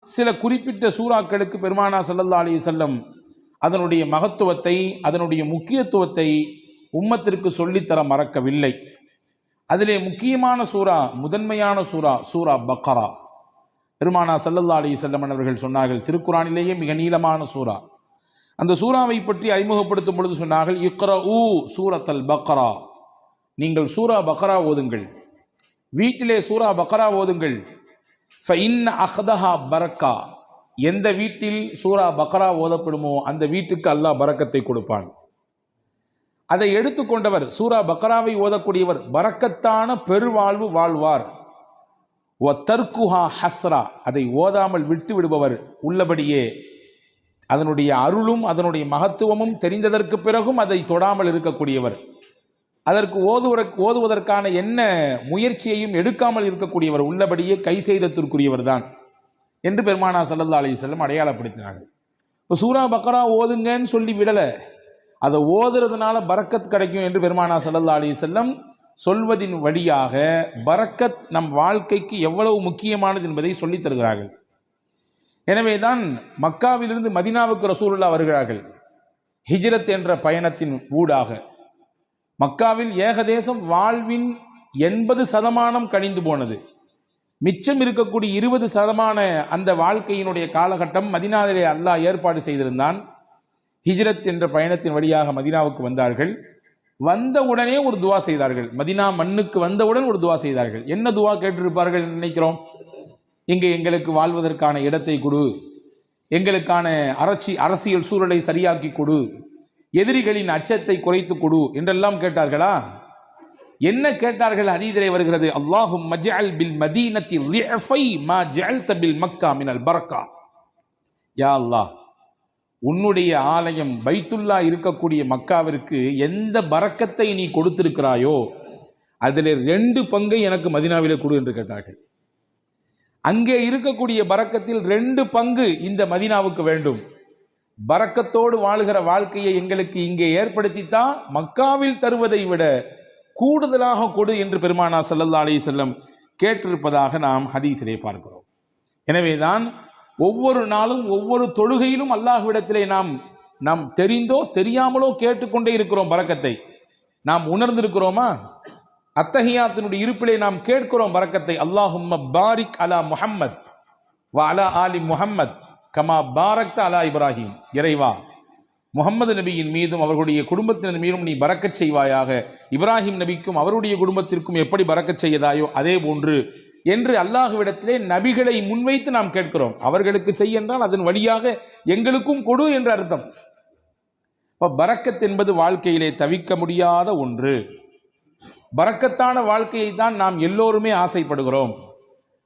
சில குறிப்பிட்ட சூறாக்களுக்கு பெருமானா ஸல்லல்லாஹு அலைஹி வஸல்லம் அதனுடைய மகத்துவத்தை, அதனுடைய முக்கியத்துவத்தை உம்மத்திற்கு சொல்லித்தர மறக்கவில்லை. அதிலே முக்கியமான சூரா, முதன்மையான சூரா சூரா பக்கரா. பெருமானா ஸல்லல்லாஹு அலைஹி வஸல்லம் அவர்கள் சொன்னார்கள், திருக்குரானிலேயே மிக நீளமான சூரா. அந்த சூறாவை பற்றி அறிமுகப்படுத்தும் பொழுது சொன்னார்கள், இக்ரஊ சூரத்தல் பக்கரா, நீங்கள் சூரா பக்கரா ஓதுங்கள், வீட்டிலே சூரா பக்கரா ஓதுங்கள். ஃபஇன்ன அஹ்தஹா பரக்கா, எந்த வீட்டில் சூரா பக்கரா ஓதப்படுமோ அந்த வீட்டுக்கு அல்லாஹ் பரக்கத்தை கொடுப்பான். அதை எடுத்துக்கொண்டவர், சூரா பக்கராவை ஓதக்கூடியவர் பரக்கத்தான பெருவாழ்வு வாழ்வார். வ தர்குஹா ஹஸ்ரா, அதை ஓதாமல் விட்டு விடுபவர் உள்ளபடியே அதனுடைய அருளும் அதனுடைய மகத்துவமும் தெரிந்ததற்கு பிறகும் அதை தொடாமல் இருக்கக்கூடியவர், அதற்கு ஓதுவதற்கான என்ன முயற்சியையும் எடுக்காமல் இருக்கக்கூடியவர் உள்ளபடியே கை செய்தத்திற்குரியவர் தான் என்று பெருமானா ஸல்லல்லாஹு அலைஹி வஸல்லம் அடையாளப்படுத்தினார்கள். இப்போ சூரா பக்கரா ஓதுங்கன்னு சொல்லி விடலை, அதை ஓதுறதுனால பரக்கத் கிடைக்கும் என்று பெருமானா ஸல்லல்லாஹு அலைஹி வஸல்லம் சொல்வதின் வழியாக பரக்கத் நம் வாழ்க்கைக்கு எவ்வளவு முக்கியமானது என்பதை சொல்லித் தருகிறார்கள். எனவே தான் மக்காவிலிருந்து மதீனாவுக்கு ரசூலுல்லாஹ் வருகிறார்கள். ஹிஜ்ரத் என்ற பயணத்தின் ஊடாக மக்காவில் ஏகதேசம் வாழ்வின் 80% கழிந்து போனது. மிச்சம் இருக்கக்கூடிய 20% அந்த வாழ்க்கையினுடைய காலகட்டம் மதீனாவிலே அல்லாஹ் ஏற்பாடு செய்திருந்தான். ஹிஜ்ரத் என்ற பயணத்தின் வழியாக மதீனாவுக்கு வந்தார்கள். வந்த உடனே ஒரு துவா செய்தார்கள். மதீனா மண்ணுக்கு வந்தவுடன் ஒரு துவா செய்தார்கள். என்ன துவா கேட்டிருப்பார்கள் நினைக்கிறோம்? இங்கே எங்களுக்கு வாழ்வதற்கான இடத்தை கொடு, எங்களுக்கான அரசியல் சூழலை சரியாக்கி கொடு, எதிரிகளின் அச்சத்தை குறைத்து கொடு என்றெல்லாம் கேட்டார்களா? என்ன கேட்டார்கள்? ஹதீஸிலே வருகிறது, அல்லாஹும்ம ஜஅல் பில் மதீனத்தி லிஃபை மா ஜஅல்த பில் மக்கா மினல் பரக்கா. யா அல்லாஹ், உன்னுடைய ஆலயம் பைத்துல்லா இருக்கக்கூடிய மக்காவிற்கு எந்த பரக்கத்தை நீ கொடுத்திருக்கிறாயோ அதில் 2 பங்கை எனக்கு மதீனாவிலே கொடு என்று கேட்டார்கள். அங்கே இருக்கக்கூடிய பரக்கத்தில் 2 பங்கு இந்த மதீனாவுக்கு வேண்டும். பரக்கத்தோடு வாழுகிற வாழ்க்கையை எங்களுக்கு இங்கே ஏற்படுத்தித்தான் மக்காவில் தருவதை விட கூடுதலாக கொடு என்று பெருமானா ஸல்லல்லாஹு அலைஹி வஸல்லம் கேட்டிருப்பதாக நாம் ஹதீஸிலே பார்க்கிறோம். எனவேதான் ஒவ்வொரு நாளும் ஒவ்வொரு தொழுகையிலும் அல்லாஹ்விடத்திலே நாம் தெரிந்தோ தெரியாமலோ கேட்டுக்கொண்டே இருக்கிறோம் பரக்கத்தை. நாம் உணர்ந்திருக்கிறோமா? அத்தஹியாத்தினுடைய இருப்பிலே நாம் கேட்கிறோம் பரக்கத்தை. அல்லாஹும்ம பாரிக் அலா முஹம்மத் வ அலா ஆலி முஹம்மத் கமா பாரக்த அலா இப்ராஹிம். இறைவா, முகமது நபியின் மீதும் அவர்களுடைய குடும்பத்தினர் மீதும் நீ பரக்கச் செய்வாயாக, இப்ராஹிம் நபிக்கும் அவருடைய குடும்பத்திற்கும் எப்படி பரக்கச் செய்யதாயோ அதே போன்று என்று அல்லாஹ்விடத்திலே நபிகளை முன்வைத்து நாம் கேட்கிறோம். அவர்களுக்கு செய் என்றால் அதன் வழியாக எங்களுக்கும் கொடு என்று அர்த்தம். இப்போ பரக்கத் என்பது வாழ்க்கையிலே தவிர்க்க முடியாத ஒன்று. பரக்கத்தான வாழ்க்கையை தான் நாம் எல்லோருமே ஆசைப்படுகிறோம்.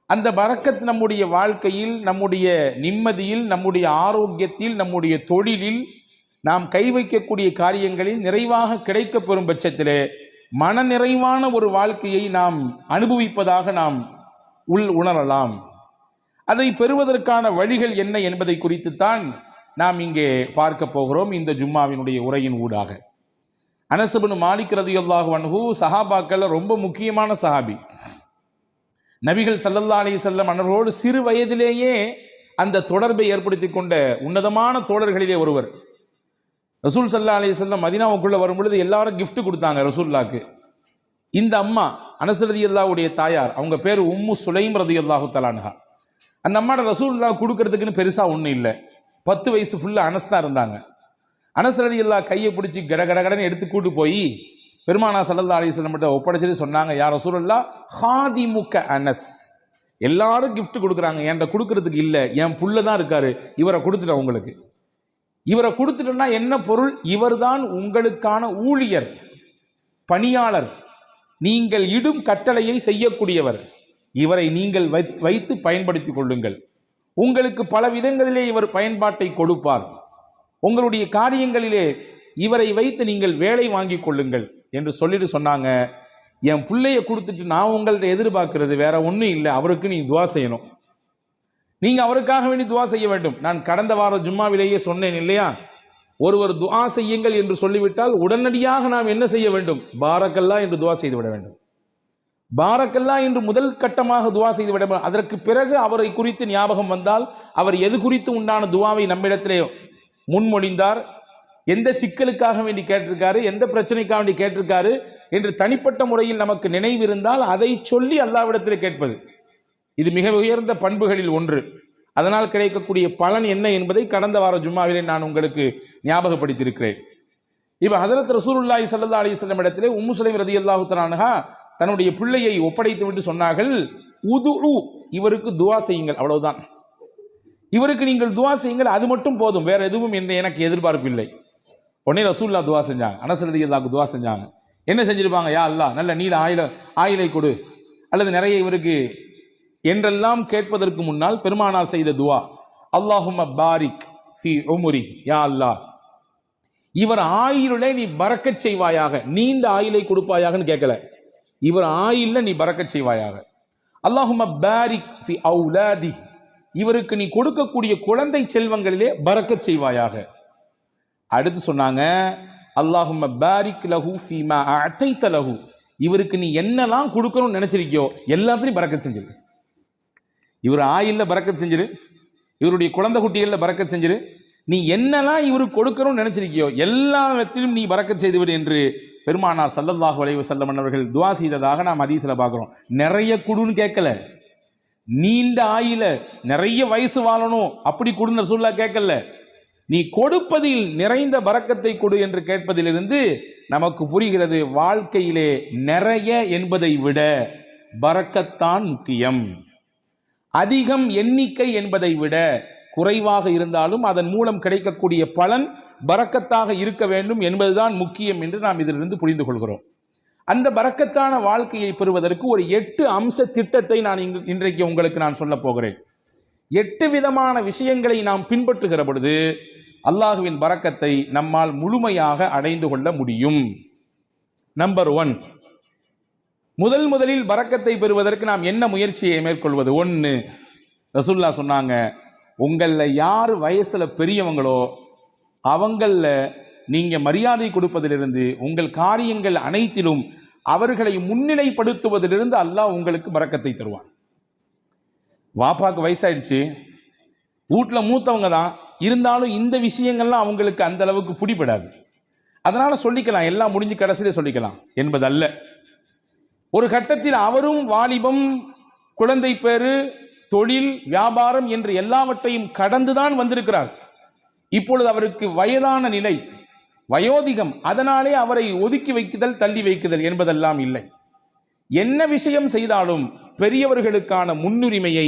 அந்த பரக்கத் நம்முடைய வாழ்க்கையில், நம்முடைய நிம்மதியில், நம்முடைய ஆரோக்கியத்தில், நம்முடைய தொழிலில், நாம் கை வைக்கக்கூடிய காரியங்களில் நிறைவாக கிடைக்கப் பெறும் பட்சத்திலே மன நிறைவான ஒரு வாழ்க்கையை நாம் அனுபவிப்பதாக நாம் உணரலாம். அதை பெறுவதற்கான வழிகள் என்ன என்பதை குறித்துத்தான் நாம் இங்கே பார்க்க போகிறோம் இந்த ஜும்மாவினுடைய உரையின் ஊடாக. அனஸ் இப்னு மாலிக் ரலியல்லாஹு அன்ஹு சஹாபாக்கள் ரொம்ப முக்கியமான சஹாபி. நபிகள் ஸல்லல்லாஹு அலைஹி வஸல்லம் அவர்களோடு சிறு வயதிலேயே அந்த தொடர்பை ஏற்படுத்தி கொண்ட உன்னதமான தோழர்களிலே ஒருவர். ரசூல் ஸல்லல்லாஹு அலைஹி வஸல்லம் மதீனாவுக்குள்ள வரும்பொழுது எல்லாரும் கிஃப்ட் கொடுத்தாங்க ரசூலுல்லாஹ்க்கு. இந்த அம்மா அனஸ் ரலியல்லாஹுடைய தாயார், அவங்க பேர் உம்மு சுலைம் ரலியல்லாஹு தஆலா அன்ஹா. அந்த அம்மாட ரசூலுல்லாஹ் கொடுக்கறதுக்குன்னு பெருசா ஒன்றும் இல்லை. 10 வயசு ஃபுல்லாக அனஸ் தான் இருந்தாங்க. அனஸ் ரலியல்லாஹு கையை பிடிச்சி கடகடன்னு எடுத்து கூட்டு போய் பெருமானா ஸல்லல்லாஹு அலைஹி வஸல்லம் கிட்ட ஒப்படைச்சிட்டு சொன்னாங்க, யா ரசூலுல்லாஹ் ஹாதிமுக்க அனஸ், எல்லாரும் கிஃப்ட் கொடுக்குறாங்க, என்கிட்ட கொடுக்கறதுக்கு இல்லை, என் புள்ள தான் இருக்காரு, இவரை கொடுத்துட்டேன் உங்களுக்கு. இவரை கொடுத்துட்டோன்னா என்ன பொருள்? இவர்தான் உங்களுக்கான ஊழியர், பணியாளர், நீங்கள் இடும் கட்டளையை செய்யக்கூடியவர். இவரை நீங்கள் வைத்து பயன்படுத்தி கொள்ளுங்கள். உங்களுக்கு பல விதங்களிலே இவர் பயன்பாட்டை கொடுப்பார். உங்களுடைய காரியங்களிலே இவரை வைத்து நீங்கள் வேலை வாங்கி கொள்ளுங்கள் என்று சொல்லிட்டு சொன்னாங்க, என் பிள்ளைய கொடுத்துட்டு நான் உங்கள்கிட்ட எதிர்பார்க்கிறது வேற ஒன்றும் இல்லை, அவருக்கு நீ துவா செய்யணும், நீங்கள் அவருக்காக வேண்டி துவா செய்ய வேண்டும். நான் கடந்த வார ஜும்மாவிலேயே சொன்னேன் இல்லையா, ஒருவர் துஆ செய்யுங்கள் என்று சொல்லிவிட்டால் உடனடியாக நாம் என்ன செய்ய வேண்டும்? பாரக்கல்லா என்று துஆ செய்து விட வேண்டும். பாரக்கல்லா என்று முதல் கட்டமாக துவா செய்து விட, அதற்கு பிறகு அவரை குறித்து ஞாபகம் வந்தால் அவர் எது குறித்து உண்டான துவாவை நம்மிடத்திலே முன்மொழிந்தார், எந்த சிக்கலுக்காக வேண்டி கேட்டிருக்காரு, எந்த பிரச்சனைக்காக வேண்டி கேட்டிருக்காரு என்று தனிப்பட்ட முறையில் நமக்கு நினைவு இருந்தால் அதை சொல்லி அல்லாஹ்விடத்தில் கேட்பது, இது மிக உயர்ந்த பண்புகளில் ஒன்று. அதனால் கிடைக்கக்கூடிய பலன் என்ன என்பதை கடந்த வார ஜும்மாவிலே நான் உங்களுக்கு ஞாபகப்படுத்தியிருக்கிறேன். இப்போ ஹஸரத் ரசூலுல்லாஹி ஸல்லல்லாஹு அலைஹி வஸல்லம் இடத்திலே உம்மு சுலைம் ரலியல்லாஹு தஆலா அன்ஹா தன்னுடைய பிள்ளையை ஒப்படைத்து விட்டு சொன்னார்கள், உதுஉ, இவருக்கு துவா செய்யுங்கள், அவ்வளவுதான், இவருக்கு நீங்கள் துவா செய்யுங்கள், அது மட்டும் போதும், வேற எதுவும் எனக்கு எதிர்பார்ப்பு இல்லை. உடனே ரசூலுல்லாஹ் துவா செஞ்சாங்க, அனஸ் ரலியல்லாஹு துவா செஞ்சாங்க. என்ன செஞ்சிருப்பாங்க? யா அல்லாஹ் நல்ல நீல ஆயிலை கொடு, அல்லது நிறைய இவருக்கு என்றெல்லாம் கேட்பதற்கு முன்னால் பெருமானார் செய்த துவா, அல்லாஹும்ம பாரிக் ஃபி உம்ரி, யா அல்லாஹ் இவர் ஆயிலே நீ பரக்கச் செய்வாயாக, நீண்ட ஆயிலை கொடுப்பாயாகன்னு கேட்கல, இவர் ஆயில்ல நீ பரக்கச் செய்வாயாக. அல்லாஹும்ம பாரிக் ஃபி அவுலாதி, இவருக்கு நீ கொடுக்கக்கூடிய குழந்தை செல்வங்களிலே பரக்கச் செய்வாயாக. அடுத்து சொன்னாங்க, அல்லாஹும்ம பாரிக் லஹு ஃபீமா அதைத லஹு, இவருக்கு நீ என்னெல்லாம் கொடுக்கணும்னு நினைச்சிருக்கியோ எல்லாத்தையும் பரக்கத் செஞ்சிரு. இவர் ஆயில்ல பரக்கத் செஞ்சிரு, இவருடைய குழந்தை குட்டிகளில் பரக்கத் செஞ்சிரு, நீ என்னெல்லாம் இவருக்கு கொடுக்கணும்னு நினைச்சிருக்கியோ எல்லாத்திலும் நீ பரக்கத் செய்துவிடு என்று பெருமானார் ஸல்லல்லாஹு அலைஹி வஸல்லம் அவர்கள் துஆ செய்ததாக நாம் ஹதீஸில் பார்க்குறோம். நிறைய குடுன்னு கேட்கல, நீண்ட ஆயில நிறைய வயசு வாழணும் அப்படி கொடுன்னு ரசூலுல்லாஹ் கேட்கல, நீ கொடுப்பதில் நிறைந்த பரக்கத்தை கொடு என்று கேட்பதிலிருந்து நமக்கு புரிகிறது, வாழ்க்கையிலே நிறைய என்பதை விட பரக்கத்தான் முக்கியம். அதிகம் எண்ணிக்கை என்பதை விட குறைவாக இருந்தாலும் அதன் மூலம் கிடைக்கக்கூடிய பலன் பரக்கத்தாக இருக்க வேண்டும் என்பதுதான் முக்கியம் என்று நாம் இதிலிருந்து புரிந்து கொள்கிறோம். அந்த பரக்கத்தான வாழ்க்கையை பெறுவதற்கு ஒரு 8 அம்ச திட்டத்தை நான் இன்றைக்கு உங்களுக்கு நான் சொல்ல போகிறேன். 8 விதமான விஷயங்களை நாம் பின்பற்றுகிற பொழுது அல்லாஹுவின் பரக்கத்தை நம்மால் முழுமையாக அடைந்து கொள்ள முடியும். நம்பர் 1, முதலில் பரக்கத்தை பெறுவதற்கு நாம் என்ன முயற்சியை மேற்கொள்வது? 1, ரசூலுல்லாஹ் சொன்னாங்க, உங்களில் யார் வயசுல பெரியவங்களோ அவங்களில் நீங்க மரியாதை கொடுப்பதிலிருந்து உங்கள் காரியங்கள் அனைத்திலும் அவர்களை முன்னிலைப்படுத்துவதிலிருந்து அல்லாஹ் உங்களுக்கு பரக்கத்தை தருவான். வாப்பாக்கு வயசாயிடுச்சு, வீட்டில் மூத்தவங்க தான் இருந்தாலும் இந்த விஷயங்கள்லாம் அவங்களுக்கு அந்த அளவுக்கு பிடிபடாது, அதனால சொல்லிக்கலாம், எல்லாம் முடிஞ்சு கடைசியில சொல்லிக்கலாம் என்பதல்ல. ஒரு கட்டத்தில் அவரும் வாலிபம், குழந்தை பேரு, தொழில், வியாபாரம் என்று எல்லாவற்றையும் கடந்துதான் வந்திருக்கிறார். இப்பொழுது அவருக்கு வயதான நிலை, வயோதிகம், அதனாலே அவரை ஒதுக்கி வைக்குதல், தள்ளி வைக்குதல் என்பதெல்லாம் இல்லை. என்ன விஷயம் செய்தாலும் பெரியவர்களுக்கான முன்னுரிமையை,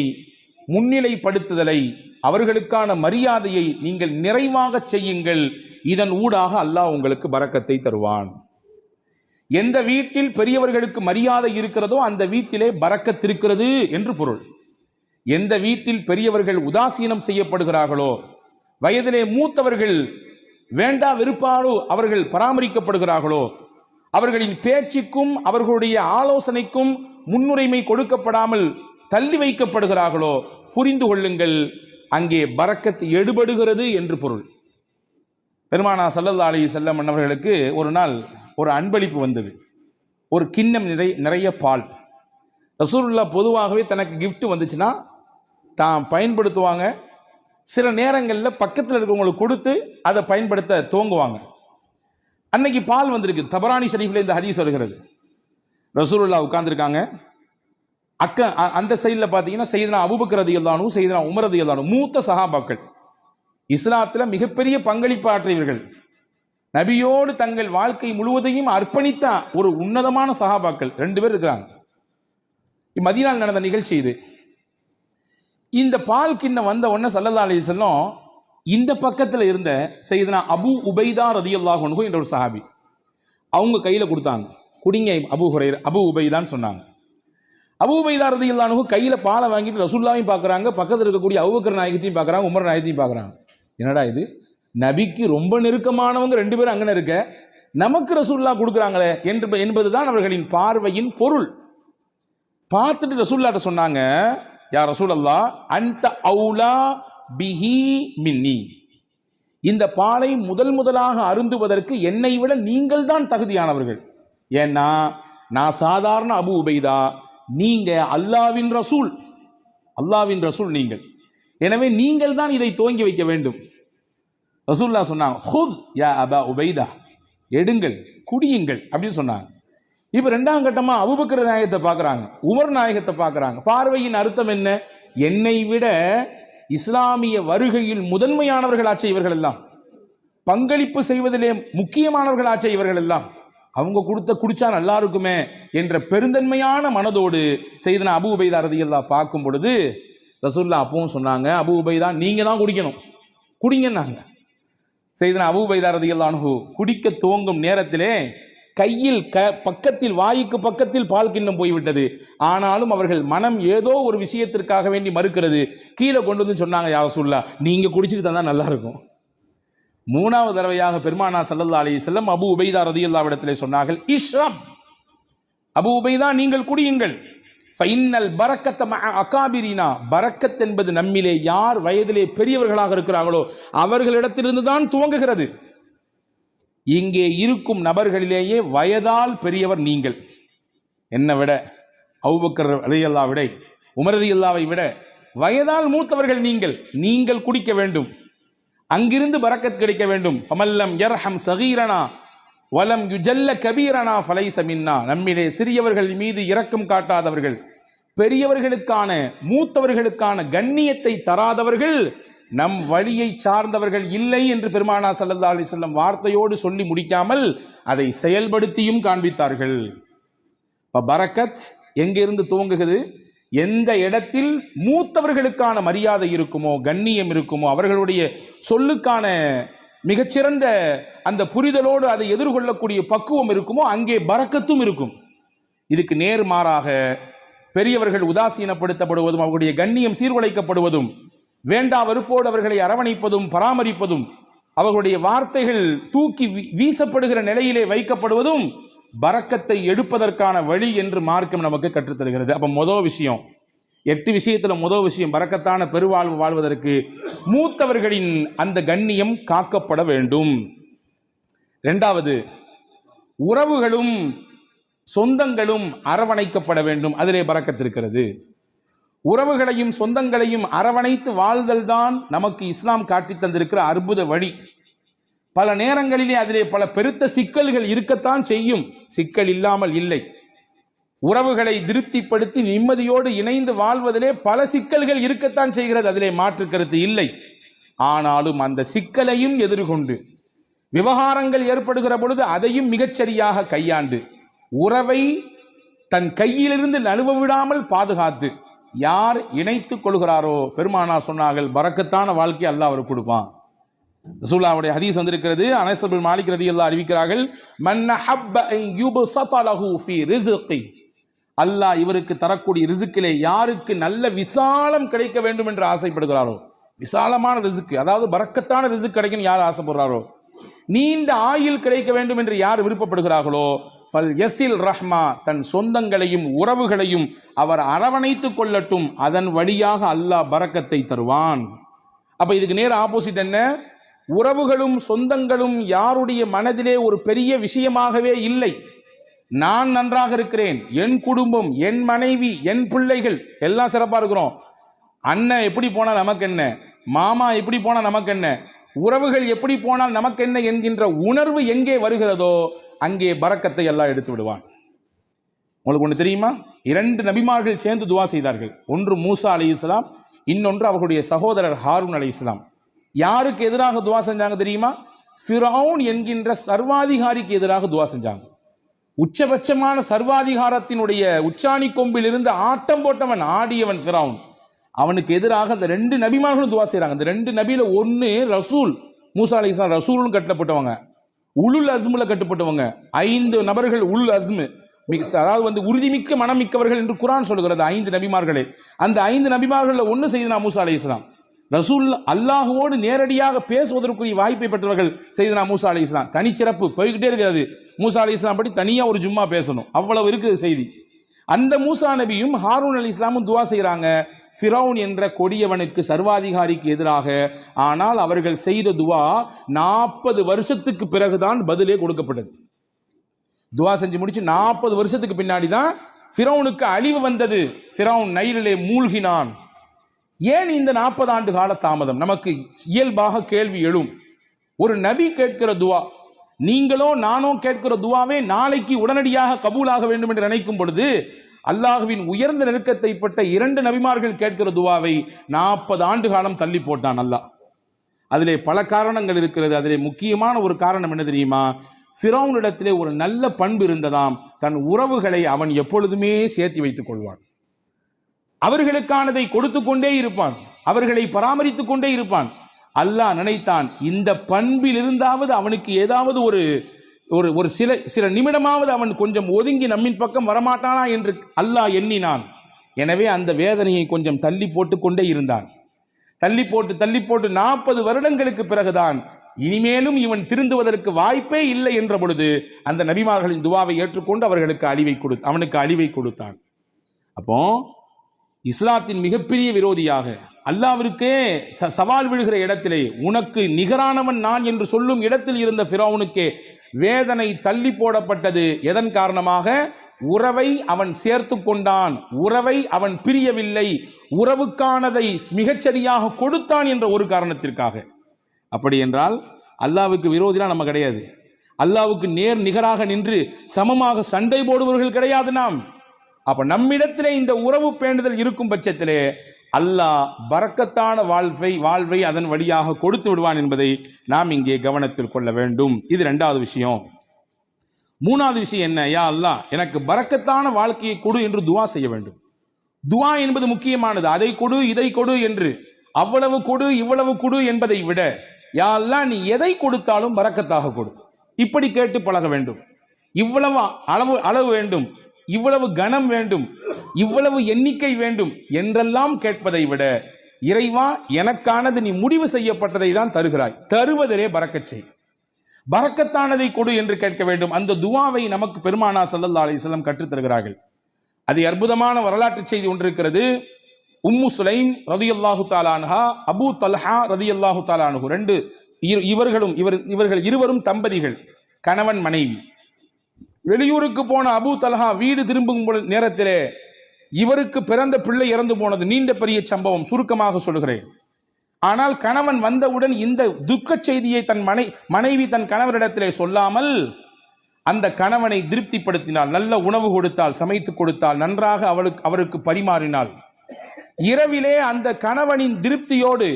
முன்னிலைப்படுத்துதலை, அவர்களுக்கான மரியாதையை நீங்கள் நிறைவாக செய்யுங்கள். இதன் ஊடாக அல்லாஹ் உங்களுக்கு பரக்கத்தை தருவான். எந்த வீட்டில் பெரியவர்களுக்கு மரியாதை இருக்கிறதோ அந்த வீட்டிலே பரக்கத் இருக்கிறது என்று பொருள். எந்த வீட்டில் பெரியவர்கள் உதாசீனம் செய்யப்படுகிறார்களோ, வயதிலே மூத்தவர்கள் வேண்டா வெறுப்பாலோ அவர்கள் பராமரிக்கப்படுகிறார்களோ, அவர்களின் பேச்சுக்கும் அவர்களுடைய ஆலோசனைக்கும் முன்னுரிமை கொடுக்கப்படாமல் தள்ளி வைக்கப்படுகிறார்களோ, புரிந்து கொள்ளுங்கள், அங்கே பரக்கத் எடுபடுகிறது என்று பொருள். பெருமானார் ஸல்லல்லாஹு அலைஹி வஸல்லம் அவர்களுக்கு ஒரு நாள் ஒரு அன்பளிப்பு வந்தது. ஒரு கிண்ணம் நிறைய பால். ரசூலுல்லாஹ் பொதுவாகவே தனக்கு கிஃப்ட் வந்துச்சுன்னா தான் பயன்படுத்துவாங்க. சில நேரங்களில் பக்கத்தில் இருக்கவங்களுக்கு கொடுத்து அதை பயன்படுத்த துவங்குவாங்க. அன்னைக்கு பால் வந்திருக்கு. தபரானி ஷரீஃபில் இந்த ஹதீஸ் வருகிறது. ரசூலுல்லாஹ் உட்கார்ந்துருக்காங்க. அந்த சைடில் பார்த்தீங்கன்னா சையதுனா அபூபக்கர் ரலியல்லாஹு அன்ஹு, சையதுனா உமர் ரலியல்லாஹு அன்ஹு, மூத்த சஹாபாக்கள், இஸ்லாத்தில் மிகப்பெரிய பங்களிப்பு ஆற்றியவர்கள், நபியோடு தங்கள் வாழ்க்கை முழுவதையும் அர்ப்பணித்த ஒரு உன்னதமான சஹாபாக்கள் 2 பேர் இருக்கிறாங்க. மதீனாவில் நடந்த நிகழ்ச்சி இது. இந்த பால் கிண்ணம் வந்த உடனே ஸல்லல்லாஹு அலைஹி வஸல்லம் இந்த பக்கத்தில் இருந்த சையதுனா அபூ உபைதா ரலியல்லாஹு அன்ஹு என்ற ஒரு சஹாபி, அவங்க கையில் கொடுத்தாங்க. குடிங்க அபூ உபைதான்னு சொன்னாங்க. அபூ உபைதா ரலியல்லாஹு அன்ஹு கையில் பாலை வாங்கிட்டு ரசூலுல்லாஹையும் பார்க்குறாங்க, பக்கத்தில் இருக்கக்கூடிய அபூபக்கர் நாயகத்தையும் பார்க்குறாங்க, உமர் நாயகத்தையும் பார்க்குறாங்க. என்னடா இது, நபிக்கு ரொம்ப நெருக்கமானவங்க 2 பேரும் அங்கே இருக்க, நமக்கு ரசூலுல்லாஹ் கொடுக்குறாங்களே என்பதுதான் அவர்களின் பார்வையின் பொருள். பார்த்துட்டு ரசூலுல்லாஹ்ட்ட சொன்னாங்க, யா ரசூலல்லாஹ் அன்த அவுலா பிஹி மின்னி, இந்த பாலை முதலாக அருந்துவதற்கு என்னை விட நீங்கள் தான் தகுதியானவர்கள். ஏன்னா நான் சாதாரண அபு உபைதா, நீங்க அல்லாவின் ரசூல், அல்லாவின் ரசூல் நீங்கள். எனவே நீங்கள் தான் இதை துவங்கி வைக்க வேண்டும். ரசூலுல்லாஹ் சொன்னாங்க, ஹுத் யா அபா உபைதா, எடுங்கள், குடியுங்கள் அப்படின்னு சொன்னாங்க. இப்போ ரெண்டாம் கட்டமா அபூபக்கர் நாயகத்தை பார்க்குறாங்க, உமர் நாயகத்தை பார்க்குறாங்க. பார்வையின் அர்த்தம் என்ன? என்னை விட இஸ்லாமிய வருகையில் முதன்மையானவர்களாச்சே இவர்கள் எல்லாம், பங்களிப்பு செய்வதிலே முக்கியமானவர்களாச்சே இவர்கள் எல்லாம், அவங்க குடிச்சா நல்லா இருக்குமே என்ற பெருந்தன்மையான மனதோடு செய்தனா அபூ உபைதா ரலியல்லாஹு பார்க்கும் பொழுது ரசூலுல்லாஹ் அப்பவும் சொன்னாங்க, அபூ உபைதா நீங்க தான் குடிக்கணும், குடிங்கன்னாங்க. செய்தனா அபூ உபைதா ரலியல்லாஹு அன்ஹு குடிக்க துவங்கும் நேரத்திலே கையில் பக்கத்தில், வாய்க்கு பக்கத்தில் பால் கிண்ணம் போய்விட்டது. ஆனாலும் அவர்கள் மனம் ஏதோ ஒரு விஷயத்திற்காக வேண்டி மறுக்கிறது. கீழே கொண்டு வந்து சொன்னாங்க, யா ரசூலுல்லாஹ் நீங்க குடிச்சிட்டு தந்தா நல்லா இருக்கும். மூணாவது தடவையாக பெருமானா ஸல்லல்லாஹு அலைஹி வஸல்லம் அபூ உபைதா ரலியல்லாஹு இடத்திலே சொன்னார்கள், இஷ்ரப், அபூ உபைதா நீங்கள் குடியுங்கள். ஃபைன்னல் பரக்கத்த மஅ அகாபிரினா, பரக்கத் என்பது நம்மிலே யார் வயதிலே பெரியவர்களாக இருக்கிறார்களோ அவர்களிடத்திலிருந்து தான் துவங்குகிறது. இங்கே இருக்கும் நபர்களிலேயே வயதால் பெரியவர் நீங்கள். என்னை விட, அபூபக்கர் ரலியல்லாஹு விட, உமர் ரலியல்லாஹை விட வயதால் மூத்தவர்கள் நீங்கள். நீங்கள் குடிக்க வேண்டும், அங்கிருந்து பரக்கத் கிடைக்க வேண்டும். ஃபமல்லம் யர்ஹம் சகீரனா வலம் யுஜல்ல கபீரனா ஃபலைஸ மின்னா, நம்மிலே சிறியவர்கள் மீது இரக்கம் காட்டாதவர்கள், பெரியவர்களுக்கான மூத்தவர்களுக்கான கண்ணியத்தை தராதவர்கள் நம் வழியை சார்ந்தவர்கள் இல்லை என்று பெருமானா ஸல்லல்லாஹு அலைஹி வஸல்லம் வார்த்தையோடு சொல்லி முடிக்காமல் அதை செயல்படுத்தியும் காண்பித்தார்கள். இப்போ பரக்கத் எங்கிருந்து துவங்குகிறது? எந்த இடத்தில் மூத்தவர்களுக்கான மரியாதை இருக்குமோ, கண்ணியம் இருக்குமோ, அவர்களுடைய சொல்லுக்கான மிகச்சிறந்த அந்த புரிதலோடு அதை எதிர்கொள்ளக்கூடிய பக்குவம் இருக்குமோ, அங்கே பரக்கத்தும் இருக்கும். இதுக்கு நேர்மாறாக பெரியவர்கள் உதாசீனப்படுத்தப்படுவதும், அவர்களுடைய கண்ணியம் சீர்குலைக்கப்படுவதும், வேண்டா வெறுப்போடு அவர்களை அரவணைப்பதும் பராமரிப்பதும், அவர்களுடைய வார்த்தைகள் தூக்கி வீசப்படுகிற நிலையிலே வைக்கப்படுவதும் பரக்கத்தை எடுப்பதற்கான வழி என்று மார்க்கம் நமக்கு கற்றுத்தருகிறது. அப்போ முதல் விஷயம், 8 விஷயத்தில் முதல் விஷயம், பரக்கத்தான பெருவாழ்வு வாழ்வதற்கு மூத்தவர்களின் அந்த கண்ணியம் காக்கப்பட வேண்டும். இரண்டாவது, உறவுகளும் சொந்தங்களும் அரவணைக்கப்பட வேண்டும். அதிலே பரக்கத் இருக்கிறது. உறவுகளையும் சொந்தங்களையும் அரவணைத்து வாழ்தல் தான் நமக்கு இஸ்லாம் காட்டி தந்திருக்கிற அற்புத வழி. பல நேரங்களிலே அதிலே பல பெருத்த சிக்கல்கள் இருக்கத்தான் செய்யும், சிக்கல் இல்லாமல் இல்லை. உறவுகளை திருப்திப்படுத்தி நிம்மதியோடு இணைந்து வாழ்வதிலே பல சிக்கல்கள் இருக்கத்தான் செய்கிறது, அதிலே மாற்று கருத்து இல்லை. ஆனாலும் அந்த சிக்கலையும் எதிர்கொண்டு விவகாரங்கள் ஏற்படுகிற பொழுது அதையும் மிகச்சரியாக கையாண்டு உறவை தன் கையிலிருந்து நழுவ விடாமல் பாதுகாத்து யார் இணைத்துக் கொள்கிறாரோ, பெருமானார் சொன்னார்கள், பரக்கத்தான வாழ்க்கை அல்லாஹ் அவருக்கு கொடுப்பான். ரசூலுல்லாஹ்வுடைய ஹதீஸ் வந்திருக்கிறது. அனஸ் பின் மாலிக் ரலியல்லாஹு அறிவிக்கிறார்கள், மன் ஹப்ப அன் யுபஸத லஹு ஃபீ ரிஸ்கி, அல்லாஹ் இவருக்கு தரக்கூடிய ரிஸ்கிலே யாருக்கு நல்ல விசாலம் கிடைக்க வேண்டும் என்று ஆசைப்படுகிறாரோ, விசாலமான ரிஸ்க், அதாவது பரக்கத்தான ரிஸ்க் கிடைக்கும் யார் ஆசைப்படுறாரோ, நீண்ட ஆயுள் கிடைக்க வேண்டும் என்று யார் விருப்பப்படுகிறார்களோ, ஃபல் யஸில் ரஹ்மா, தன் சொந்தங்களையும் உறவுகளையும் அவர் அரவணைத்துக் கொள்ளட்டும், அதன் வழியாக அல்லாஹ் பரக்கத்தை தருவான். அப்ப இதுக்கு நேர் ஆப்போசிட் என்ன? உறவுகளும் சொந்தங்களும் யாருடைய மனதிலே ஒரு பெரிய விஷயமாகவே இல்லை. நான் நன்றாக இருக்கிறேன், என் குடும்பம், என் மனைவி, என் பிள்ளைகள் எல்லாம் சிறப்பாக இருக்கிறோம், அண்ணன் எப்படி போனால் நமக்கு என்ன, மாமா எப்படி போனால் நமக்கு என்ன, உறவுகள் எப்படி போனால் நமக்கு என்ன என்கின்ற உணர்வு எங்கே வருகிறதோ அங்கே பரக்கத்தை எல்லாம் எடுத்து விடுவான். உங்களுக்கு ஒன்று தெரியுமா? 2 நபிமார்கள் சேர்ந்து துவா செய்தார்கள். ஒன்று மூசா அலைஹிஸ்ஸலாம், இன்னொன்று அவர்களுடைய சகோதரர் ஹாரூன் அலைஹிஸ்ஸலாம். யாருக்கு எதிராக துவா செஞ்சாங்க தெரியுமா? ஃபிரௌன் என்கின்ற சர்வாதிகாரிக்கு எதிராக துவா செஞ்சாங்க. உச்சபட்சமான சர்வாதிகாரத்தினுடைய உச்சாணி கொம்பில் இருந்து ஆட்டம் போட்டவன், ஆடியவன் ஃபிரௌன். அவனுக்கு எதிராக அந்த 2 நபிமார்களும் துவா செய்கிறாங்க. அந்த 2 நபியில ஒன்று ரசூல், மூசா அலைஹிஸ்ஸலாம் ரசூலும் கட்டப்பட்டவங்க, உலுல் அஸ்முல கட்டுப்பட்டவங்க. 5 நபர்கள் உல் அஸ்மு, அதாவது உறுதிமிக்க மனமிக்கவர்கள் என்று குர்ஆன் சொல்கிறது 5 நபிமார்களே. அந்த 5 நபிமார்களில் ஒன்று செய்தனா மூசா அலைஹிஸ்ஸலாம். ரசூல் அல்லாஹுவோடு நேரடியாக பேசுவதற்குரிய வாய்ப்பை பெற்றவர்கள் செய்தனா மூசா அலைஹிஸ்ஸலாம். தனிச்சிறப்பு போய்கிட்டே இருக்கிறது. மூசா அலைஹிஸ்ஸலாம் பற்றி தனியாக ஒரு ஜும்மா பேசணும், அவ்வளவு இருக்குது செய்தி. அந்த மூசா நபியும் ஹாரூன் அலைஹிஸ்ஸலாமும் துவா செய்கிறாங்க ஃபிரௌன் என்ற கொடியவனுக்கு, சர்வாதிகாரிக்கு எதிராக. ஆனால் அவர்கள் செய்த துவா 40 வருஷத்துக்கு பிறகுதான் பதிலே கொடுக்கப்பட்டது. துவா செஞ்சு முடிச்சு 40 வருஷத்துக்கு பின்னாடி தான் ஃபிரௌனுக்கு அழிவு வந்தது. ஃபிரௌன் நைலிலே மூழ்கினான். ஏன் இந்த 40 ஆண்டு கால தாமதம்? நமக்கு இயல்பாக கேள்வி எழும். ஒரு நபி கேட்கிற துவா, நீங்களோ நானோ கேட்கிற துவாவே நாளைக்கு உடனடியாக கபூலாக வேண்டும் என்று நினைக்கும் பொழுது, அல்லாஹ்வின் உயர்ந்த நெருக்கத்தை பட்ட 2 நபிமார்கள் கேட்கிற துவாவை 40 ஆண்டு காலம் தள்ளி போட்டான் அல்லாஹ். அதிலே பல காரணங்கள் இருக்கிறது. அதிலே முக்கியமான ஒரு காரணம் என்ன தெரியுமா? ஃபிரௌனிடத்திலே ஒரு நல்ல பண்பு இருந்ததாம். தன் உறவுகளை அவன் எப்பொழுதுமே சேர்த்து வைத்துக் கொள்வான். அவர்களுக்கானதை கொடுத்து கொண்டே இருப்பான், அவர்களை பராமரித்துக் கொண்டே இருப்பான். அல்லாஹ் நினைத்தான், இந்த பண்பில் இருந்தாவது அவனுக்கு ஏதாவது ஒரு சில நிமிடமாவது அவன் கொஞ்சம் ஒதுங்கி நம்மின் பக்கம் வரமாட்டானா என்று அல்லாஹ் எண்ணினான். எனவே அந்த வேதனையை கொஞ்சம் தள்ளி போட்டு கொண்டே இருந்தான். தள்ளி போட்டு 40 வருடங்களுக்கு பிறகுதான் இனிமேலும் இவன் திருந்துவதற்கு வாய்ப்பே இல்லை என்ற பொழுது அந்த நபிமார்களின் துவாவை ஏற்றுக்கொண்டு அவனுக்கு அழிவை கொடுத்தான். அப்போ இஸ்லாத்தின் மிகப்பெரிய விரோதியாக, அல்லாஹ்விற்கே சவால் விழுகிற இடத்திலே, உனக்கு நிகரானவன் நான் என்று சொல்லும் இடத்தில் இருந்த ஃபிரௌனுக்கே வேதனை தள்ளி போடப்பட்டது. எதன் காரணமாக? உறவை அவன் சேர்த்து கொண்டான், உறவை அவன் பிரியவில்லை, உறவுக்கானதை மிகச்சரியாக கொடுத்தான் என்ற ஒரு காரணத்திற்காக. அப்படி என்றால் அல்லாஹ்வுக்கு விரோதிலாம் நம்ம கிடையாது. அல்லாஹ்வுக்கு நேர் நிகராக நின்று சமமாக சண்டை போடுபவர்கள் கிடையாது நாம். அப்ப நம்மிடத்திலே இந்த உறவு பேணுதல் இருக்கும் பட்சத்திலே அல்லாஹ் பரக்கத்தான வாழ்வை அதன் வழியாக கொடுத்து விடுவான் என்பதை நாம் இங்கே கவனத்தில் கொள்ள வேண்டும். இது 2வது விஷயம். 3வது விஷயம் என்ன? யா அல்லாஹ், எனக்கு பரக்கத்தான வாழ்க்கையை கொடு என்று துவா செய்ய வேண்டும். துவா என்பது முக்கியமானது. அதை கொடு, இதை கொடு என்று, அவ்வளவு கொடு இவ்வளவு கொடு என்பதை விட, யா அல்லாஹ் நீ எதை கொடுத்தாலும் பரக்கத்தாக கொடு, இப்படி கேட்டு பழக வேண்டும். இவ்வளவு அளவு வேண்டும், இவ்வளவு கனம் வேண்டும், இவ்வளவு எண்ணிக்கை வேண்டும் என்றெல்லாம் கேட்பதை விட, இறைவா எனக்கானது நீ முடிவு செய்யப்பட்டதை தான் தருகிறாய், தருவதிலே பரக்கச் செய், பரக்கத்தானதை கொடு என்று கேட்க வேண்டும். அந்த துவாவை நமக்கு பெருமானார் ஸல்லல்லாஹு அலைஹி வஸல்லம் கற்றுத் தருகிறார்கள். அது அற்புதமான வரலாற்று செய்தி ஒன்று இருக்கிறது. உம்மு சுலைம் ரலியல்லாஹு தஆலா அன்ஹா, அபூ தல்ஹா ரலியல்லாஹு தஆலா அன்ஹு, இவர்கள் இருவரும் தம்பதிகள், கணவன் மனைவி. வெளியூருக்கு போன அபூ தல்ஹா வீடு திரும்பும் நேரத்திலே இவருக்கு பிறந்த பிள்ளை இறந்து போனது. நீண்ட பெரிய சம்பவம், சுருக்கமாக சொல்கிறேன். ஆனால் கணவன் வந்தவுடன் இந்த துக்க செய்தியை மனைவி தன் கணவரிடத்திலே சொல்லாமல் அந்த கணவனை திருப்திப்படுத்தினாள். நல்ல உணவு கொடுத்தாள், சமைத்து கொடுத்தாள், நன்றாக அவருக்கு பரிமாறினாள். இரவிலே அந்த கணவனின் திருப்தியோடு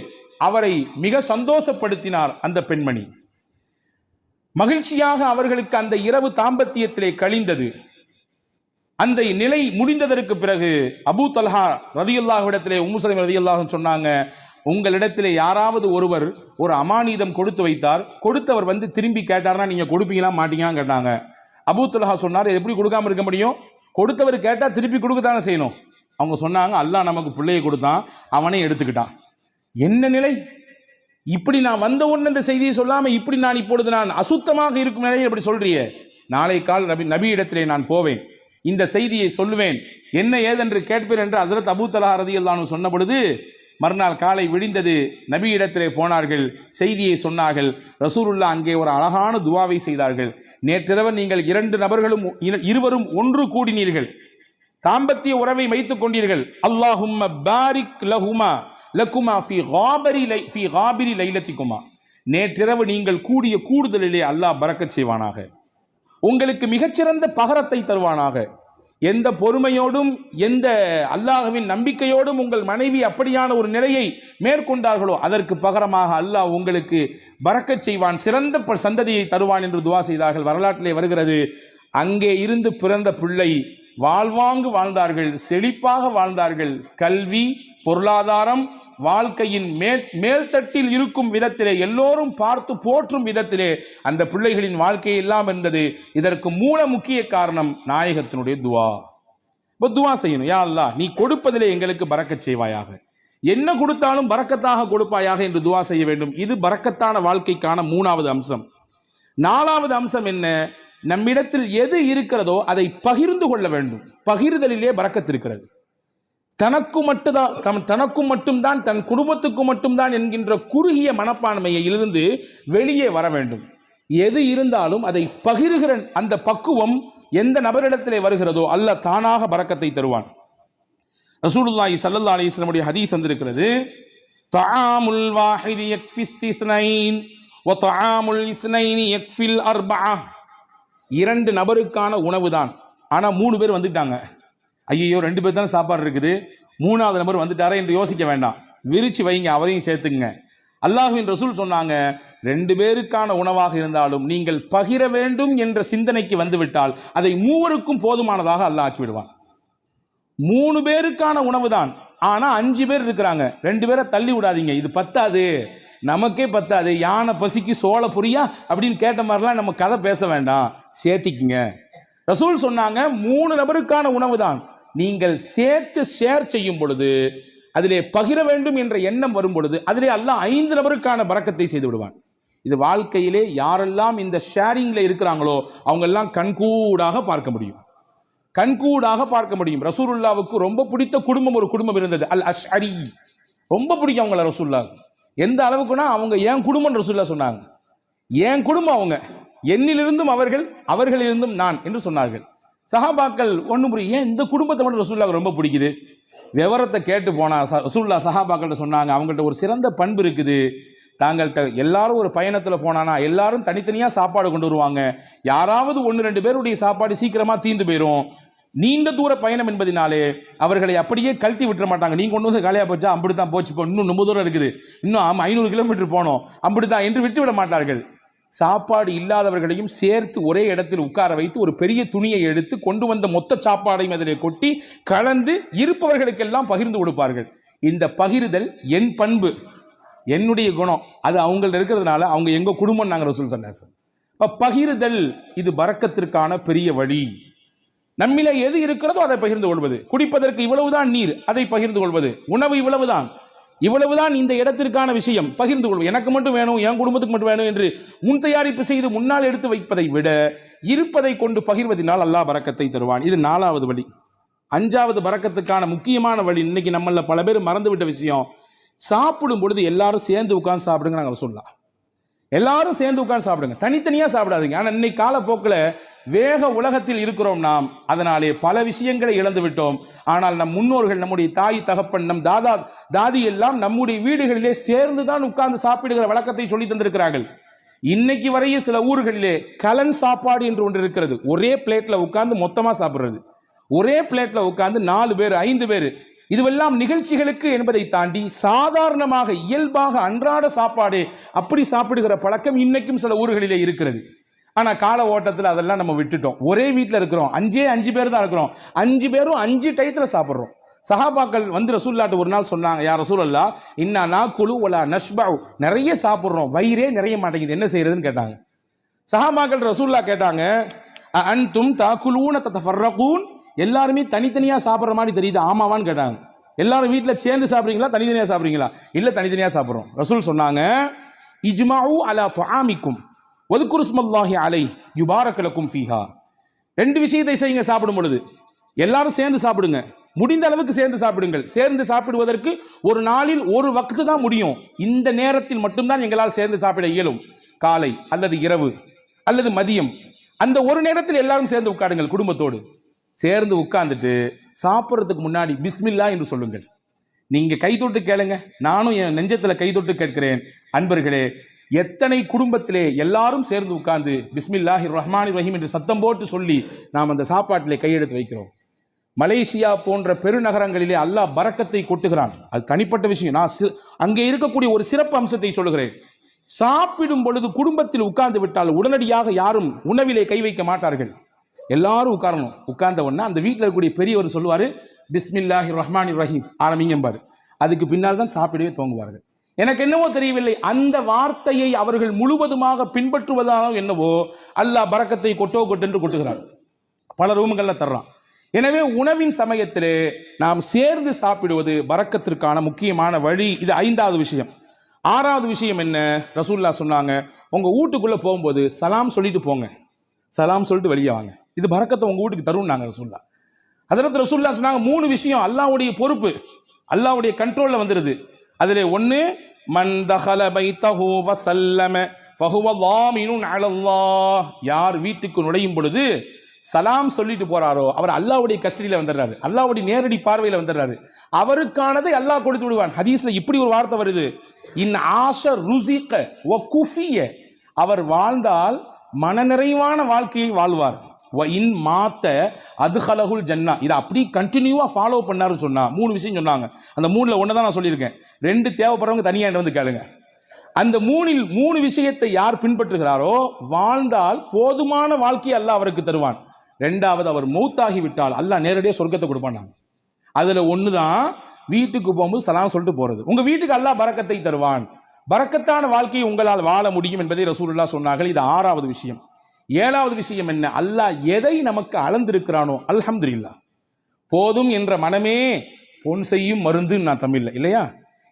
அவரை மிக சந்தோஷப்படுத்தினார் அந்த பெண்மணி. மகிழ்ச்சியாக அவர்களுக்கு அந்த இரவு தாம்பத்தியத்திலே கழிந்தது. அந்த நிலை முடிந்ததற்கு பிறகு அபூ தல்ஹா ரலியல்லாஹு இடத்திலே உம்மு சலமா ரலியல்லாஹு சொன்னாங்க, உங்களிடத்திலே யாராவது ஒருவர் ஒரு அமானிதம் கொடுத்து வைத்தார், கொடுத்தவர் வந்து திரும்பி கேட்டார்னா நீங்க கொடுப்பீங்களா மாட்டீங்களான்னு கேட்டாங்க. அபூ தல்ஹா சொன்னார், எப்படி கொடுக்காம இருக்க முடியும், கொடுத்தவர் கேட்டா திருப்பி கொடுக்கத்தானே செய்யணும். அவங்க சொன்னாங்க, அல்லாஹ் நமக்கு பிள்ளையை கொடுத்தான், அவனே எடுத்துக்கிட்டான். என்ன நிலை! இப்படி நான் வந்த உடனே இந்த செய்தியை சொல்லாம இப்படி நான் இப்பொழுது நான் அசுத்தமாக இருக்கும் நிலையில் இப்படி சொல்றியே, நாளை கால் நபி இடத்திலே நான் போவேன், இந்த செய்தியை சொல்லுவேன், என்ன ஏதென்று கேட்பேன் என்று ஹஸரத் அபூ தல்ஹா ரலியல்லாஹு அன்ஹு சொன்ன பொழுது மறுநாள் காலை விடிந்தது. நபி இடத்திலே போனார்கள், செய்தியை சொன்னார்கள். ரசூலுல்லாஹ் அங்கே ஒரு அழகான துவாவை செய்தார்கள். நேற்றிரவு நீங்கள் இருவரும் ஒன்று கூடினீர்கள், தாம்பத்திய உறவை வைத்துக் கொண்டீர்கள். அல்லாஹும்ம பாரிக் லகுமா ஃபீ காபிரி லைலத்திகுமா, நேற்றிரவு நீங்கள் கூடிய கூடுதலிலே அல்லாஹ் பரக்கத் செய்வானாக, உங்களுக்கு மிகச்சிறந்த பகரத்தை தருவானாக. எந்த பொறுமையோடும் எந்த அல்லாஹ்வின் நம்பிக்கையோடும் உங்கள் மனைவி அப்படியான ஒரு நிலையை மேற்கொண்டார்களோ அதற்கு பகரமாக அல்லாஹ் உங்களுக்கு பரக்கச் செய்வான், சிறந்த சந்ததியை தருவான் என்று துவா செய்தார்கள். வரலாற்றிலே வருகிறது, அங்கே இருந்து பிறந்த பிள்ளை வாழ்வாங்கு வாழ்ந்தார்கள், செழிப்பாக வாழ்ந்தார்கள். கல்வி, பொருளாதாரம், வாழ்க்கையின் மேல்தட்டில் இருக்கும் விதத்திலே, எல்லோரும் பார்த்து போற்றும் விதத்திலே அந்த பிள்ளைகளின் வாழ்க்கை எல்லாம் இருந்தது. இதற்கு மூல முக்கிய காரணம் நாயகத்தினுடைய துவா. துவா செய்யணும், யா அல்லாஹ் நீ கொடுப்பதிலே எங்களுக்கு பரக்கச் செய்வாயாக, என்ன கொடுத்தாலும் பரக்கத்தாக கொடுப்பாயாக என்று துவா செய்ய வேண்டும். இது பரக்கத்தான வாழ்க்கைக்கான 3வது அம்சம். 4வது அம்சம் என்ன? நம்மிடத்தில் எது இருக்கிறதோ அதை பகிர்ந்து கொள்ள வேண்டும். பகிர்தலிலே பரக்கத் இருக்கிறது. தனக்கும் மட்டும்தான், தன் குடும்பத்துக்கு மட்டும்தான் என்கின்ற குறுகிய மனப்பான்மையிலிருந்து வெளியே வர வேண்டும். எது இருந்தாலும் அதை பகிர்கிற அந்த பக்குவம் எந்த நபரிடத்திலே வருகிறதோ அல்லாஹ் தானாக பரக்கத்தை தருவான். ரசூலுல்லாஹி ஸல்லல்லாஹு அலைஹி வஸல்லம் உடைய ஹதீஸ் வந்திருக்கிறது, தஆமுல் வாஹிதி யக்ஃபிஸ் இஸ்னைன் வ தஆமுல் இஸ்னைனி யக்ஃபில் அர்பஅ. 2 நபருக்கான உணவு தான், ஆனா 3 பேர் வந்துட்டாங்க. ஐயோ 2 பேர் தானே சாப்பாடு இருக்குது, 3வது நபர் வந்துட்டாரே என்று யோசிக்க வேண்டாம், விரிச்சு வைங்க, அவரையும் சேர்த்துங்க. அல்லாஹ்வின் ரசூல் சொன்னாங்க, 2 பேருக்கான உணவாக இருந்தாலும் நீங்கள் பகிர வேண்டும் என்ற சிந்தனைக்கு வந்துவிட்டால் அதை 3 போதுமானதாக அல்லாஹ் ஆக்கி விடுவான். 3 பேருக்கான உணவு தான், ஆனா 5 பேர் இருக்கிறாங்க, 2 பேரை தள்ளி விடாதீங்க, இது பத்தாது, நமக்கே பத்தாது, யானை பசிக்கு சோள புரியா அப்படின்னு கேட்ட மாதிரிலாம் நம்ம கதை பேச வேண்டாம், சேர்த்திக்குங்க. ரசூல் சொன்னாங்க 3 நபருக்கான உணவு தான், நீங்கள் சேர்த்து ஷேர் செய்யும் பொழுது, அதிலே பகிர வேண்டும் என்ற எண்ணம் வரும் பொழுது அதிலே அல்லாஹ் 5 நபருக்கான பரக்கத்தை செய்து விடுவான். இது வாழ்க்கையிலே யாரெல்லாம் இந்த ஷேரிங்ல இருக்கிறாங்களோ அவங்க எல்லாம் கண்கூடாக பார்க்க முடியும், கண்கூடாக பார்க்க முடியும். ரசூலுல்லாவுக்கு ரொம்ப பிடித்த குடும்பம் ஒரு குடும்பம் இருந்தது, அல் அஷ்அரி. ரொம்ப பிடிக்கும் அவங்கள ரசூலுல்லாவுக்கு. எந்த அளவுக்குன்னா அவங்க என் குடும்பம் ரசூலுல்லாஹ் சொன்னாங்க, என் குடும்பம் அவங்க, என்னிலிருந்தும் அவர்கள், அவர்களிலிருந்தும் நான் என்று சொன்னார்கள். சஹாபாக்கள் ஒன்று புரியும், ஏன் இந்த குடும்பத்தை மட்டும் ரசூலுல்லாஹ்க்கு ரொம்ப பிடிக்குது? விவரத்தை கேட்டு போனா ரசூலுல்லாஹ் சஹாபாக்கள்கிட்ட சொன்னாங்க, அவங்கள்ட்ட ஒரு சிறந்த பண்பு இருக்குது, தாங்கள்கிட்ட எல்லாரும் ஒரு பயணத்தில் போனானா எல்லாரும் தனித்தனியாக சாப்பாடு கொண்டு வருவாங்க, யாராவது 1-2 பேருடைய சாப்பாடு சீக்கிரமாக தீர்ந்து போயிடும். நீண்ட தூர பயணம் என்பதினாலே அவர்களை அப்படியே கழட்டி விட்டுற மாட்டாங்க, நீங்கள் கொண்டு வந்து காலியாக போச்சா அப்படித்தான் போச்சு, இப்போ இன்னும் ரொம்ப தூரம் இருக்குது, இன்னும் 500 கிலோமீட்டர் போனோம் அப்படித்தான் என்று விட்டு விட மாட்டார்கள். சாப்பாடு இல்லாதவர்களையும் சேர்த்து ஒரே இடத்தில் உட்கார வைத்து ஒரு பெரிய துணியை எடுத்து கொண்டு வந்த மொத்த சாப்பாடையும் அதிலே கொட்டி கலந்து இருப்பவர்களுக்கெல்லாம் பகிர்ந்து கொடுப்பார்கள். இந்த பகிர்தல் என் பண்பு, என்னுடைய குணம், அது அவங்கள்ட்ட இருக்கிறதுனால அவங்க எங்க குடும்பம் நாங்கள் ரசூல் ஸல்லல்லாஹு அலைஹி வஸல்லம். பகிர்தல் இது பரக்கத்திற்கான பெரிய வழி. நம்மிலே எது இருக்கிறதோ அதை பகிர்ந்து கொள்வது, குடிப்பதற்கு இவ்வளவுதான் நீர், அதை பகிர்ந்து கொள்வது, உணவு இவ்வளவுதான் இந்த இடத்திற்கான விஷயம், பகிர்ந்து கொள்வது. எனக்கு மட்டும் வேணும், என் குடும்பத்துக்கு மட்டும் வேணும் என்று முன் தயாரிப்பு செய்து முன்னால் எடுத்து வைப்பதை விட இருப்பதை கொண்டு பகிர்வதனால் அல்லாஹ் பரக்கத்தை தருவான். இது 4வது வழி. 5வது பரக்கத்துக்கான முக்கியமான வழி, இன்னைக்கு நம்மள பல பேர் மறந்துவிட்ட விஷயம், சாப்பிடும் பொழுது எல்லாரும் சேர்ந்து உட்கார்ந்து சாப்பிடுங்க. நாங்கள் சொல்லலாம், எல்லாரும் சேர்ந்து உட்கார்ந்து சாப்பிடுங்க, தனித்தனியாக சாப்பிடாதீங்க. ஆனால் இன்னைக்கு காலப்போக்கில் வேக உலகத்தில் இருக்கிறோம் நாம், அதனாலே பல விஷயங்களை இழந்து விட்டோம். ஆனால் நம் முன்னோர்கள், நம்முடைய தாய் தகப்பன், நம் தாதி எல்லாம் நம்முடைய வீடுகளிலே சேர்ந்து தான் உட்கார்ந்து சாப்பிடுகிற வழக்கத்தை சொல்லி தந்திருக்கிறார்கள். இன்னைக்கு வரையும் சில ஊர்களிலே கலன் சாப்பாடு என்று ஒன்று இருக்கிறது, ஒரே பிளேட்ல உட்கார்ந்து மொத்தமாக சாப்பிடுறது, ஒரே பிளேட்ல உட்கார்ந்து 4 பேர் 5 பேர், இதுவெல்லாம் நிகழ்ச்சிகளுக்கு என்பதை தாண்டி சாதாரணமாக இயல்பாக அன்றாட சாப்பாடு அப்படி சாப்பிடுகிற பழக்கம் இன்னைக்கும் சில ஊர்களிலே இருக்கிறது. ஆனால் கால ஓட்டத்தில் அதெல்லாம் நம்ம விட்டுட்டோம். ஒரே வீட்டில் இருக்கிறோம், 5 பேர் தான் இருக்கிறோம், 5 பேரும் 5 டயத்தில் சாப்பிட்றோம். சஹாபாக்கள் வந்து ரசூலுல்லாஹ்ட்ட ஒரு நாள் சொன்னாங்க, யா ரசூலல்லாஹ் இன்னா நாக்குலு வலா நஷ்பஉ, நிறைய சாப்பிட்றோம், வயிறே நிறைய மாட்டேங்குது, என்ன செய்யறதுன்னு கேட்டாங்க. சஹாபாக்கள் ரசூலுல்லாஹ் கேட்டாங்க, அன்தும் தாக்குலூன ததஃபர்ரகூன், எல்லாருமே தனித்தனியாக சாப்பிட்ற மாதிரி தெரியுது, ஆமாவான்னு கேட்டாங்க. எல்லாரும் வீட்டில் சேர்ந்து சாப்பிட்றீங்களா தனித்தனியாக சாப்பிட்றீங்களா? இல்லை தனித்தனியாக சாப்பிட்றோம். ரசூல் சொன்னாங்க, இஜ்மாஉ அலா துஆமிக்கும் வذ்குரு ஸ்மல்லாஹி அலைஹி யுபாரக லக்கும் ஃபீஹா. 2 விஷயத்தை செய்யுங்க சாப்பிடும் பொழுது, எல்லாரும் சேர்ந்து சாப்பிடுங்க, முடிந்த அளவுக்கு சேர்ந்து சாப்பிடுங்கள். சேர்ந்து சாப்பிடுவதற்கு ஒரு நாளில் ஒரு வக்து தான் முடியும், இந்த நேரத்தில் மட்டும்தான் எங்களால் சேர்ந்து சாப்பிட இயலும், காலை அல்லது இரவு அல்லது மதியம், அந்த ஒரு நேரத்தில் எல்லாரும் சேர்ந்து உட்காருங்கள். குடும்பத்தோடு சேர்ந்து உட்கார்ந்துட்டு சாப்பிட்றதுக்கு முன்னாடி பிஸ்மில்லா என்று சொல்லுங்கள். நீங்க கை தொட்டு கேளுங்க, நானும் என் நெஞ்சத்தில் கை தொட்டு கேட்கிறேன். அன்பர்களே, எத்தனை குடும்பத்திலே எல்லாரும் சேர்ந்து உட்கார்ந்து பிஸ்மில்லாஹிர் ரஹ்மானிர் ரஹீம் என்று சத்தம் போட்டு சொல்லி நாம் அந்த சாப்பாட்டிலே கையெடுத்து வைக்கிறோம். மலேசியா போன்ற பெருநகரங்களிலே அல்லாஹ் பரக்கத்தை கொட்டுகிறான், அது தனிப்பட்ட விஷயம். நான் அங்கே இருக்கக்கூடிய ஒரு சிறப்பு அம்சத்தை சொல்லுகிறேன். சாப்பிடும் பொழுது குடும்பத்தில் உட்கார்ந்து விட்டால் உடனடியாக யாரும் உணவிலே கை வைக்க மாட்டார்கள், எல்லாரும் உட்காரணும். உட்கார்ந்த உடனே அந்த வீட்டில் இருக்கக்கூடிய பெரியவர் சொல்லுவார், பிஸ்மில்லாஹிர் ரஹ்மானிர் ரஹீம் ஆரம்பிங்கம்பார். அதுக்கு பின்னால் தான் சாப்பிடவே துவங்குவார்கள். எனக்கு என்னவோ தெரியவில்லை, அந்த வார்த்தையை அவர்கள் முழுவதுமாக பின்பற்றுவதானோ என்னவோ அல்லாஹ் பரக்கத்தை கொட்டென்று கொட்டுகிறார், பல ரூம்களில் தர்றான். எனவே உணவின் சமயத்திலே நாம் சேர்ந்து சாப்பிடுவது பரக்கத்திற்கான முக்கியமான வழி. இது 5வது விஷயம். 6வது விஷயம் என்ன? ரசூலுல்லாஹ் சொன்னாங்க, உங்க வீட்டுக்குள்ள போகும்போது சலாம் சொல்லிட்டு போங்க, சலாம் சொல்லிட்டு வெளியே வாங்க, இது பரக்கத்தை உங்க வீட்டுக்கு தரும்னாங்க ரசூலுல்லாஹ். ஹஸரத் ரசூலுல்லாஹ் சொன்னாங்க, 3 விஷயம் அல்லாஹ்வுடைய பொறுப்பு, அல்லாஹ்வுடைய கண்ட்ரோல்ல வந்துடுது. அதில் 1 மன் தஹல பைத்தஹு வஸல்லம ஃபஹுவ லாமினுன் அலல்லாஹ். யார் வீட்டுக்கு நுழையும் பொழுது சலாம் சொல்லிட்டு போறாரோ அவர் அல்லாஹ்வுடைய கஸ்டடியில வந்துடுறாரு, அல்லாஹ்வுடைய நேரடி பார்வையில வந்துடுறாரு. அவருக்கானதை அல்லாஹ் கொடுத்து விடுவான். ஹதீஸ்ல இப்படி ஒரு வார்த்தை வருது, இன் ஆஷ ருஸிக வ குஃபிய. அவர் வாழ்ந்தால் மனநிறைவான வாழ்க்கையை வாழ்வார். வ இன் மாத்த அதுஹலகுல் ஜன்னா. இதை அப்படி கண்டினியூவா ஃபாலோ பண்ணாருன்னு சொன்னா 3 விஷயம் சொன்னாங்க. அந்த 3ல ஒன்று தான் நான் சொல்லியிருக்கேன். 2 தேவைப்படுறவங்க தனியாக வந்து கேளுங்க. அந்த 3ல் 3 விஷயத்தை யார் பின்பற்றுகிறாரோ வாழ்ந்தால் போதுமான வாழ்க்கையை அல்லாஹ் அவருக்கு தருவான். 2வது, அவர் மௌத்தாகி விட்டால் அல்லாஹ் நேரடியாக சொர்க்கத்தை கொடுப்பான். அதுல ஒன்று தான் வீட்டுக்கு போகும்போது சலாம் சொல்லிட்டு போறது. உங்க வீட்டுக்கு அல்லாஹ் பரக்கத்தை தருவான். பரக்கத்தான வாழ்க்கையை உங்களால் வாழ முடியும் என்பதை ரசூலுல்லாஹ் சொன்னார்கள். இது 6வது விஷயம். 7வது விஷயம் என்ன? அல்லாஹ் எதை நமக்கு அளந்திருக்கிறானோ அல்ஹம்துலில்லாஹ். போதும் என்ற மனமே பொன் செய்யும் மருந்து நான் தமிழ்ல இல்லையா?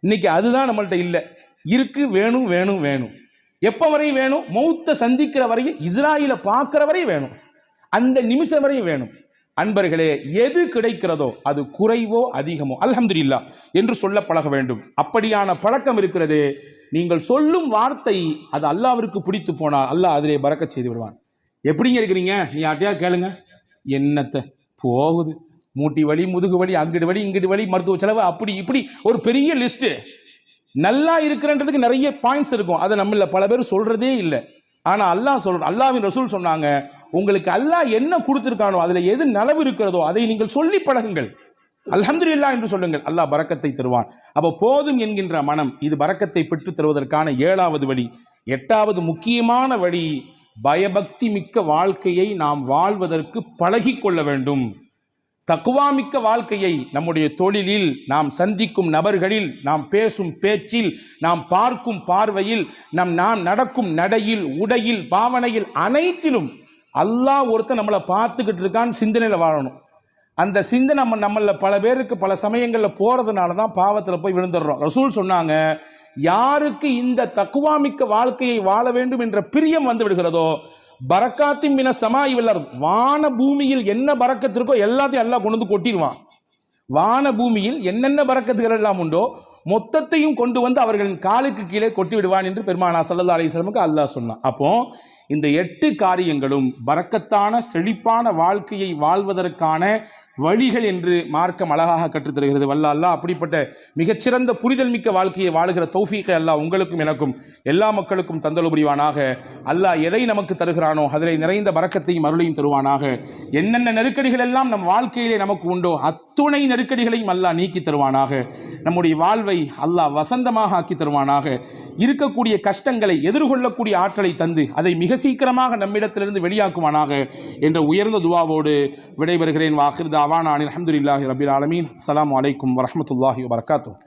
இன்னைக்கு அதுதான் நம்மள்ட்ட இல்லை. இருக்கு, வேணும் வேணும் வேணும். எப்போ வரை வேணும்? மௌத்தை சந்திக்கிற வரையும், இஸ்ராயிலை பார்க்கிற வரையும் வேணும், அந்த நிமிஷம் வரையும் வேணும். அன்பர்களே, எது கிடைக்கிறதோ அது குறைவோ அதிகமோ அல்ஹம்துலில்லாஹ் என்று சொல்ல பழக வேண்டும். அப்படியான பழக்கம் இருக்கிறது. நீங்கள் சொல்லும் வார்த்தை அது அல்லாஹ்விற்கு பிடித்து போனால் அல்லாஹ் அதிலே பரக்கத் செய்து விடுவான். எப்படிங்க இருக்கிறீங்க? நீ யார்ட்டையா கேளுங்க, என்னத்தை போகுது, மூட்டி வலி, முதுகு வலி, அங்கிட்டு வலி, இங்கிட்டு வலி, மருத்துவ செலவு, அப்படி இப்படி ஒரு பெரிய லிஸ்ட்டு. நல்லா இருக்கிறன்றதுக்கு நிறைய பாயிண்ட்ஸ் இருக்கும், அதை நம்மள பல பேர் சொல்றதே இல்லை. ஆனா அல்லாஹ்வின் ரசூல் சொன்னாங்க, உங்களுக்கு அல்லாஹ் என்ன கொடுத்திருக்கானோ அதுல எது நலவு இருக்கிறதோ அதை நீங்கள் சொல்லி பழகுங்கள், அல்ஹம்துலில்லாஹ் என்று சொல்லுங்கள், அல்லாஹ் பரக்கத்தை தருவான். அப்போ போதும் என்கின்ற மனம் இது பரக்கத்தை பெற்று தருவதற்கான 7வது வழி. 8வது முக்கியமான வழி, பயபக்தி மிக்க வாழ்க்கையை நாம் வாழ்வதற்கு பழகி கொள்ள வேண்டும். தக்வா மிக்க வாழ்க்கையை நம்முடைய தொழிலில், நாம் சந்திக்கும் நபர்களில், நாம் பேசும் பேச்சில், நாம் பார்க்கும் பார்வையில், நாம் நடக்கும் நடையில், உடையில், பாவனையில், அனைத்திலும் அல்லாஹ் ஒருத்தன் நம்மளை பார்த்துக்கிட்டு இருக்கான்னு சிந்தனையில் வாழணும். அந்த சிந்தனை நம்மள பல பேருக்கு பல சமயங்களில் போறதுனால தான் பாவத்தில் போய் விழுந்துடுறோம். ரசூல் சொன்னாங்க, யாருக்கு இந்த தக்வா மிக்க வாழ்க்கையை வாழ வேண்டும் என்ற பிரியம் வந்து விடுகிறதோ, பரக்காத்தின் மின சமாய் வல்லர், வான பூமியில் என்ன பரக்கத்து இருக்கோ எல்லாத்தையும் அல்லாஹ் கொண்டு வந்து கொட்டிடுவான். வான பூமியில் என்னென்ன பரக்கத்துகள் எல்லாம் உண்டோ மொத்தத்தையும் கொண்டு வந்து அவர்களின் காலுக்கு கீழே கொட்டி விடுவான் என்று பெருமானா ஸல்லல்லாஹு அலைஹி வஸல்லமுக்கு அல்லாஹ் சொன்னான். அப்போ இந்த 8 காரியங்களும் பரக்கத்தான செழிப்பான வாழ்க்கையை வாழ்வதற்கான வழிகள் என்று மார்க்கம் அழகாக கற்றுத்தருகிறது. வல்ல அல்லாஹ் அப்படிப்பட்ட மிகச்சிறந்த புரிதல் மிக்க வாழ்க்கையை வாழுகிற தௌஃபீக்கை அல்லாஹ் உங்களுக்கும் எனக்கும் எல்லா மக்களுக்கும் தந்தல் புரிவானாக. அல்லாஹ் எதை நமக்கு தருகிறானோ அதில் நிறைந்த பரக்கத்தையும் அருளையும் தருவானாக. என்னென்ன நெருக்கடிகள் எல்லாம் நம் வாழ்க்கையிலே நமக்கு உண்டோ அத்துணை நெருக்கடிகளையும் அல்லாஹ் நீக்கி தருவானாக. நம்முடைய வாழ்வை அல்லாஹ் வசந்தமாக ஆக்கி தருவானாக. இருக்கக்கூடிய கஷ்டங்களை எதிர்கொள்ளக்கூடிய ஆற்றலை தந்து அதை மிக சீக்கிரமாக நம்மிடத்திலிருந்து வெளியாக்குவானாக என்ற உயர்ந்த துஆவோடு விடைபெறுகிறேன். வாஹிர் தாவானா அல்ஹம்துலில்லாஹி ரப்பில் ஆலமீன். அஸ்ஸலாமு அலைக்கும் வரஹ்மத்துல்லாஹி வபரகாத்துஹு.